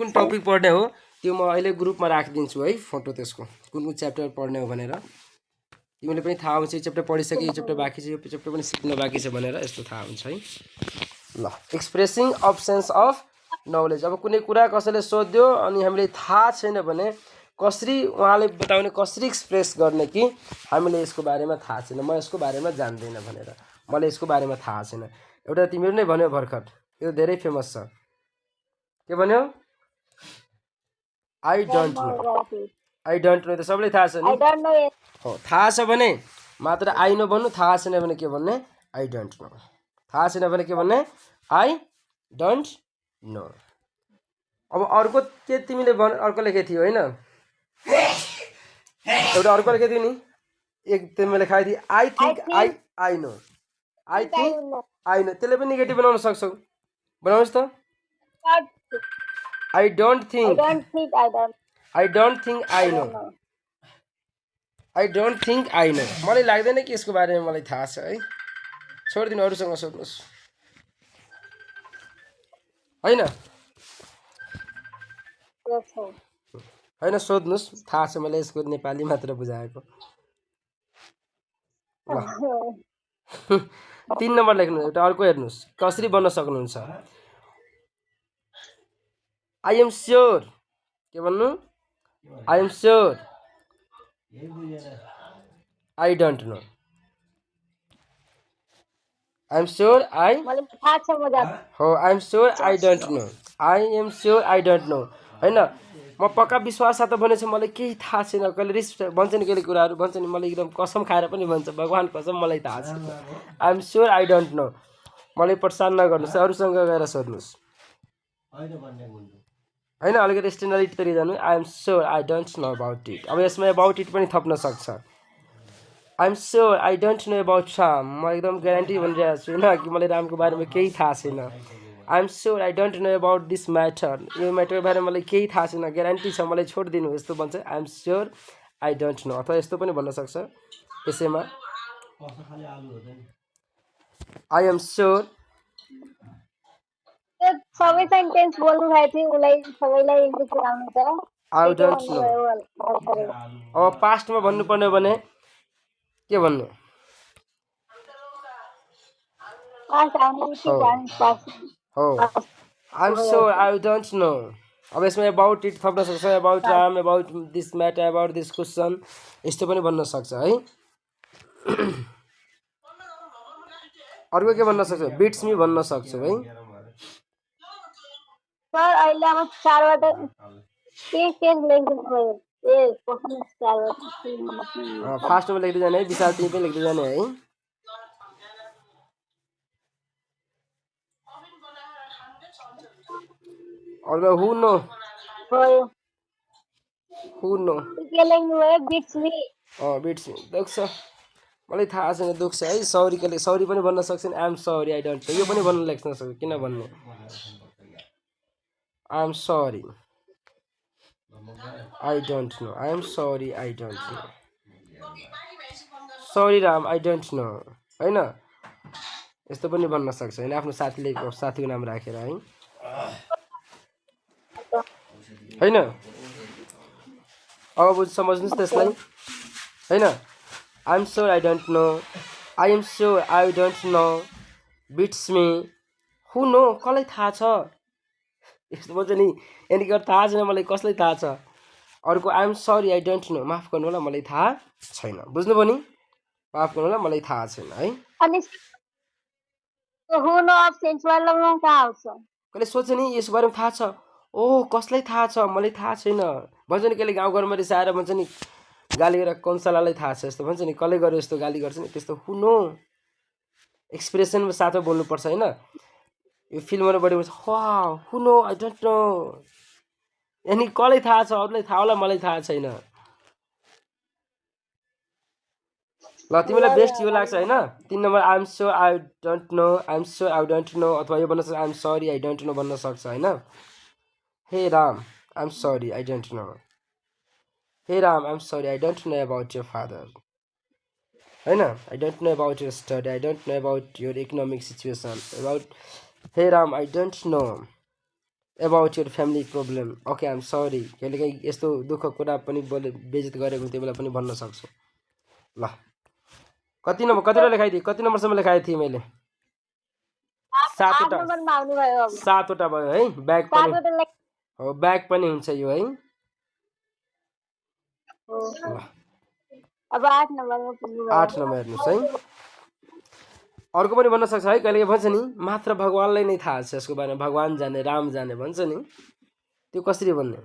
कुन टपिक पढ्ने हो त्यो म अहिले ग्रुपमा राखिदिन्छु है फोटो त्यसको कुन कुन च्याप्टर पढ्ने हो भनेर तिमीले पनि थाहा हुन्छ यो च्याप्टर पढिसके यो च्याप्टर बाँकी छ यो च्याप्टर पनि सिक्न बाँकी छ भनेर यस्तो थाहा हुन्छ है ल एक्सप्रेसिङ अब्सेन्स अफ नलेज अब कुनै कुरा कसैले सोध्यो अनि हामीले थाहा छैन भने कसरी उहाँले बताउने कसरी एक्सप्रेस गर्ने कि हामीले यसको बारेमा थाहा छैन म यसको बारेमा जान्दैन भनेर मलाई यसको बारेमा थाहा छैन एउटा तिमीहरू नै भन्यो भर्खर यो धेरै फेमस छ के भन्यो आई डोन्ट नो त सबैलाई थाहा छ नि हो थाहा छ भने मात्र आई नो भन्नु थाहा छैन भने के भन्ने आई डोन्ट नो थाहा छैन भने के भन्ने आई डोन्ट नो अब अर्को के तिमीले अर्को लेखेको थियो होइन एउटा अर्को लेखेको थियो नि एक तिमीले लेखाएको थियो I think I know I think I know त्यसले पनि नेगेटिभ बनाउन सक्छौ बनाउनुहोस् त I don't think I don't think I know I don't think I know मलाई लाग्दैन कि यसको बारेमा मलाई थाहा छ है छोडिदिनु अरूसँग सोध्नुहोस् होइन होइन सोध्नुहोस् थाहा छ मलाई यसको नेपाली मात्र बुझाएको ल 3 नम्बर लेख्नु एउटा अर्को हेर्नुहोस् कसरी बन्न सक्नुहुन्छ आई एम स्योर के भन्नु I am sure I don't know I am sure I हो I am sure I don't know I am sure I don't know होइन म पक्का विश्वास साथ भनेछु मलाई केही थाहा छैन कहिले रिस भन्छ नि कहिले कुराहरू भन्छ नि मलाई एकदम कसम खाएर पनि भन्छ भगवान कसम मलाई थाहा छैन I am sure I don't know मलाई परेशान नगर्नुहोस् अरूसँग गएर सोध्नुहोस् होइन अलिकति स्ट्यान्डर्डतिर जानु I am sure I don't know about it अब यसमा अबाउट इट पनि थप्न सक्छ I am sure I don't know about Ram म एकदम ग्यारेन्टी भनिरहेको छु होइन कि मलाई रामको बारेमा केही थाहा छैन I am sure I don't know about this matter यो म्याटरको बारेमा मलाई केही थाहा छैन ग्यारेन्टी छ मलाई छोडिदिनु यस्तो भन्छ I am sure I don't know अथवा यस्तो पनि भन्न सक्छ यसैमा आई एम स्योर सबै सेन्टेन्स बोल्नु भएको थियो उलाई सबैलाई इङ्ग्लिस आउनु छ आई डोन्ट नो अब पास्टमा भन्नुपर्ने हो भने के भन्नु हो I am sure I don't know अब यसमा अबाउट इट थप्न सक्छ about Ram about this matter about this question यस्तो पनि भन्न सक्छ है अर्को के भन्न सक्छ बिट्स मी भन्न सक्छु है सर अहिले अब 4 वटा के लेख्दिनु भयो ए क्वेशन 4 वटा फास्टमा लेख्दै जाने है विशाल तिमी पनि लेख्दै जाने है अर्को हु नो के लेख्नु भयो बिट्स मी बिट्स मी दुख्छ मलाई थाहा छैन दुख्छ है सौरी सौरी पनि भन्न सक्छ नि I am sorry I don't know यो पनि भन्न लेख्न सक्छ किन भन्नु I am sorry. I don't know. I am sorry. I don't know. Sorry Ram, I don't know. हैन यस्तो पनि भन्न सक्छ हैन आफ्नो साथीको नाम राखेर है हैन अब समझ्नुस् त्यसलाई हैन I am sure I don't know. I am sure I don't know. Beats me. Who know? कसलाई थाहा छ यस्तो भन्छ नि यानि कि थाहा छैन मलाई कसलाई थाहा छ अर्को I am sorry I don't know माफ गर्नु होला मलाई थाहा छैन बुझ्नुभयो नि माफ गर्नु होला मलाई थाहा छैन है अनि हु नो अब्सेन्स वालामा कहाँ आउँछ कसले सोच्छ नि यसको बारेमा थाहा छ ओ कसलाई थाहा छ मलाई थाहा छैन भन्छ नि कहिले गाउँघरमा रिसाएर भन्छ नि गाली गरेर कन्सलालाई थाहा छ यस्तो भन्छ नि कसले गर्यो यस्तो गाली गर्छ नि त्यस्तो हु नो एक्सप्रेसनमा साथमा बोल्नुपर्छ हैन यो फिल्महरु बढी हुन्छ wow who know I don't no यानी कसलाई थाहा छ अरूलाई थाहा होला मलाई थाहा छैन ल तिमीलाई बेस्ट यो लाग्छ हैन 3 नम्बर I am so I don't know I am so I don't know अथवा यो भन्न सक्छ I am sorry I don't know भन्न सक्छ हैन हे Ram I am sorry I don't know हे Ram I am sorry I don't know about your father हैन I don't know about your study I don't know about your economic situation about हे Ram I don't know about your family problem okay I am sorry कहिलेकाहीँ यस्तो दुःख कुरा पनि बेइज्जत गरेको त्यो बेला पनि भन्न सक्छु ल कतिवटा लेखाइदिएँ कति नम्बरसम्म लेखाएको थिएँ मैले 7 नम्बरमा आउनु भयो अब 7 भयो है ब्याग पनि 7 वटा हो ब्याग पनि हुन्छ यो है ल अब 8 नम्बरमा पुग्नु भयो 8 नम्बर हेर्नुहोस् है अर्को पनि भन्न सक्छ है कहिले भन्छ नि मात्र भगवानलाई नै थाहा छ यसको बारेमा भगवान जाने राम जाने भन्छ नि त्यो कसरी भन्ने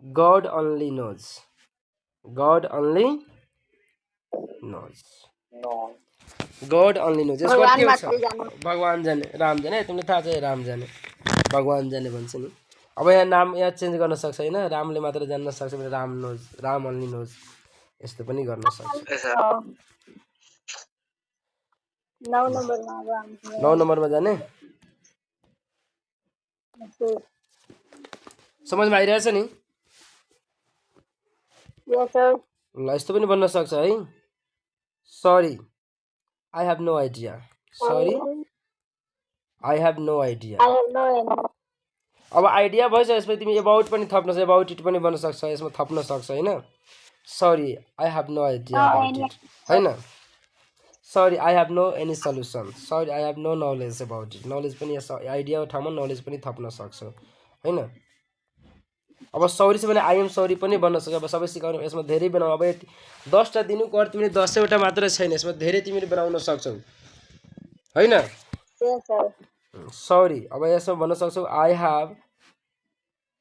God only knows God only knows God only knows यसको अर्थ के छ भगवान जाने राम जाने तिमीलाई थाहा छ राम जाने भगवान जाने भन्छ नि अब यहाँ नाम यहाँ चेन्ज गर्न सक्छ हैन रामले मात्र जान्न सक्छ भने Ram knows Ram only knows यस्तो पनि गर्न सक्छ 9 नम्बरमा अब आउँछ 9 नम्बरमा जाने समझमा आइरहेछ नि यस सर ल यस्तो पनि भन्न सक्छ है sorry I have no idea sorry I have no idea I have no idea अब आइडिया भएछ यसमा तिमी अबाउट पनि थप्न सक्छ अबाउट इट पनि भन्न सक्छ यसमा थप्न सक्छ हैन sorry I have no idea about it हैन sorry I have no any solution sorry I have no knowledge about it knowledge पनि आइडियाको ठाउँमा नलेज पनि थप्न सक्छौ हैन अब सरी छ भने आई एम सरी पनि भन्न सक्छ अब सबै सिकाउनु यसमा धेरै बनाऊ अब 10 टा दिनुको अर्थ तिमीले 10 वटा मात्र छैन यसमा धेरै तिमीले बनाउन सक्छौ हैन यस सर सरी अब यसमा भन्न सक्छौ आई हेभ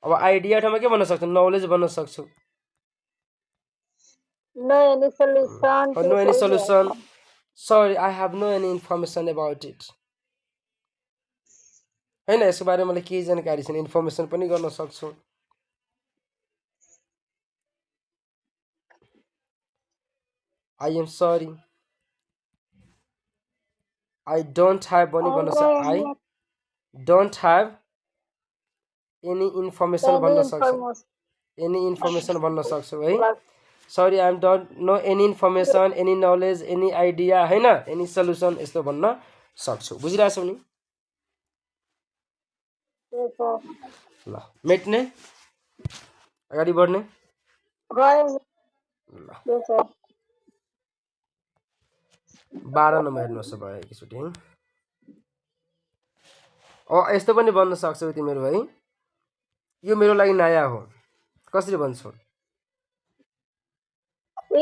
अब आइडिया ठाउँमा के भन्न सक्छौ नलेज भन्न सक्छौ no any solution no any solution sorry I have no any information about it हैन यसको बारेमा मलाई केही जानकारी छैन इन्फर्मेसन पनि गर्न सक्छौ I am sorry I don't have पनि भन्न सक्छ I don't have any information भन्न सक्छौ एनी इन्फर्मेसन भन्न सक्छौ है sorry I am don't know any information any knowledge any idea हैन एनी सल्युसन यस्तो भन्न सक्छौ बुझिरहेछौ नि ल मेट्ने अगाडि बढ्ने ल 12 नम्बर हेर्नुहोस् भयो एकैचोटि है यस्तो पनि भन्न सक्छौ तिमीहरू है यो मेरो लागि नयाँ हो कसरी भन्छौ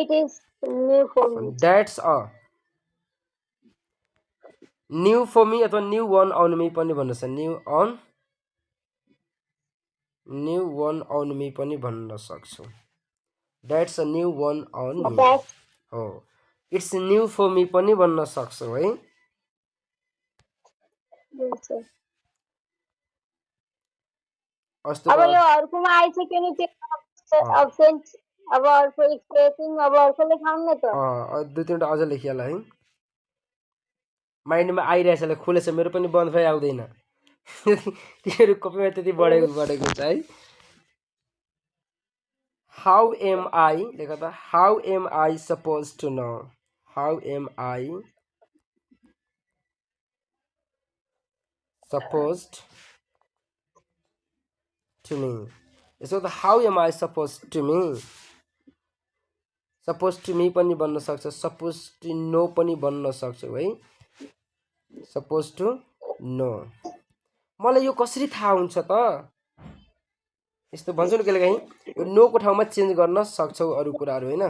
it is new for me that's a new for me अथवा न्यू वन अन मी पनि भन्न सक्छ न्यू वन अन मी पनि भन्न सक्छौ that's a new one on me हो इट्स न्यू फर मी पनि भन्न सक्छौ है अब यो अर्कोमा आइसक्यो नि त्यो अब्सेन्ट अब अर्को एक्सप्रेसिङ अब अर्को लेखाउँ न त दुई तीनवटा अझ लेखिहाल है माइन्डमा आइरहेछ खुलेछ मेरो पनि बन्द भइ आउँदैन तिमीहरू कपीमा त्यति बढेको हुन्छ है हाउ एम आई लेख त how am I suppose to know how am I suppose to me यसो त how am I suppose to me suppose to me पनि भन्न सक्छ सपोज टु नो पनि भन्न सक्छौ है सपोज टु नो मलाई यो कसरी थाहा हुन्छ त यस्तो भन्छौ नि कहिलेकाहीँ यो नो को ठाउँमा चेन्ज गर्न सक्छौ अरू कुराहरू हैन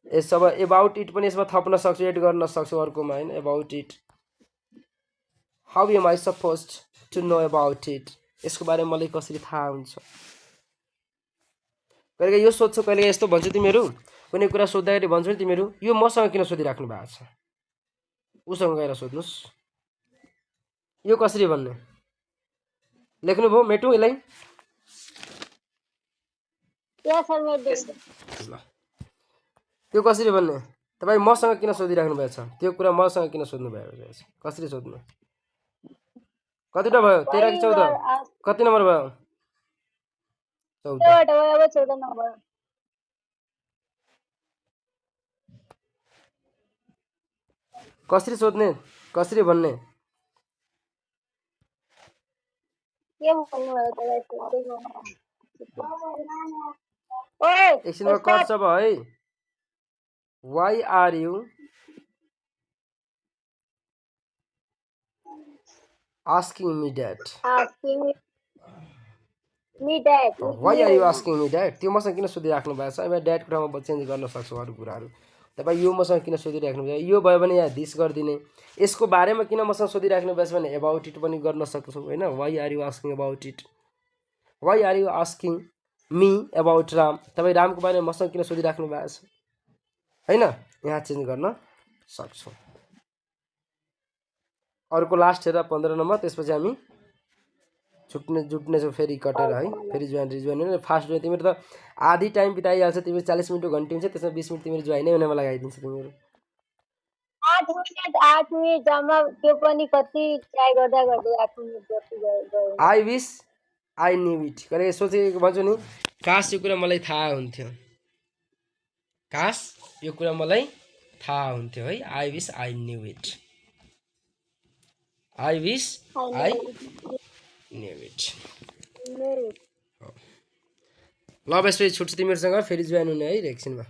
यसो अब अबाउट इट पनि यसमा थप्न सक्छौ एड गर्न सक्छौ अर्कोमा हैन about it how am I suppose to know about it यसको बारेमा मलाई कसरी थाहा हुन्छ कहिले यो सोध्छौ कहिले यस्तो भन्छौ तिमीहरू कुनै कुरा सोध्दाखेरि भन्छौ नि तिमीहरू यो मसँग किन सोधिराख्नु भएको छ उसँग गएर सोध्नुस् यो कसरी भन्ने लेख्नुभयो मेटु यसलाई त्यो कसरी भन्ने तपाईँ मसँग किन सोधिराख्नु भएको छ त्यो कुरा मसँग किन सोध्नु भएको छ कसरी सोध्नु कतिवटा भयो 13 कि 14 कति नम्बर भयो 14 नम्बर कसरी सोध्ने कसरी भन्ने के भन्नु भयो तँलाई सोध्दै ओए एकछिनमा स्टप कट्छ भयो है why are you asking me that asking me that why are you asking me that त्यो मसँग किन सोधिराख्नु भएको छ अब ड्याट कुरामा चेन्ज गर्न सक्छौँ अरू कुराहरू तपाईँ यो मसँग किन सोधिराख्नु भयो यो भयो भने यहाँ दिस गरिदिने यसको बारेमा किन मसँग सोधिराख्नु भएको छ भने एबाउट इट पनि गर्न सक्छौँ होइन why are you asking about it why are you asking me about Ram तपाईँ रामको बारेमा मसँग किन सोधिराख्नु भएको छ होइन यहाँ चेन्ज गर्न सक्छौँ अर्को लास्ट हेर 15 नम्बर त्यसपछि हामी जुट्नेछौँ फेरि कटेर है फेरि जोइन रिजोइन फास्ट जोइन तिमीहरू त आधी टाइम बिताइहाल्छ तिमीहरू 40 मिनट घन्टी हुन्छ त्यसमा 20 मिनट तिमीहरू जोइनै हुनेमा लगाइदिन्छ तिमीहरू 8 मिनेट जम्मा त्यो पनि कति ट्राई गर्दा गर्दै 8 मिनेट जति गयो I wish I knew it कहिले सोचेको भन्छु नि काश यो कुरा मलाई थाहा हुन्थ्यो काश यो कुरा मलाई थाहा हुन्थ्यो है I wish I knew it I wish I knew it ल बेस फेरि छुट्छ तिमीहरूसँग फेरि जोइन हुने है एकछिनमा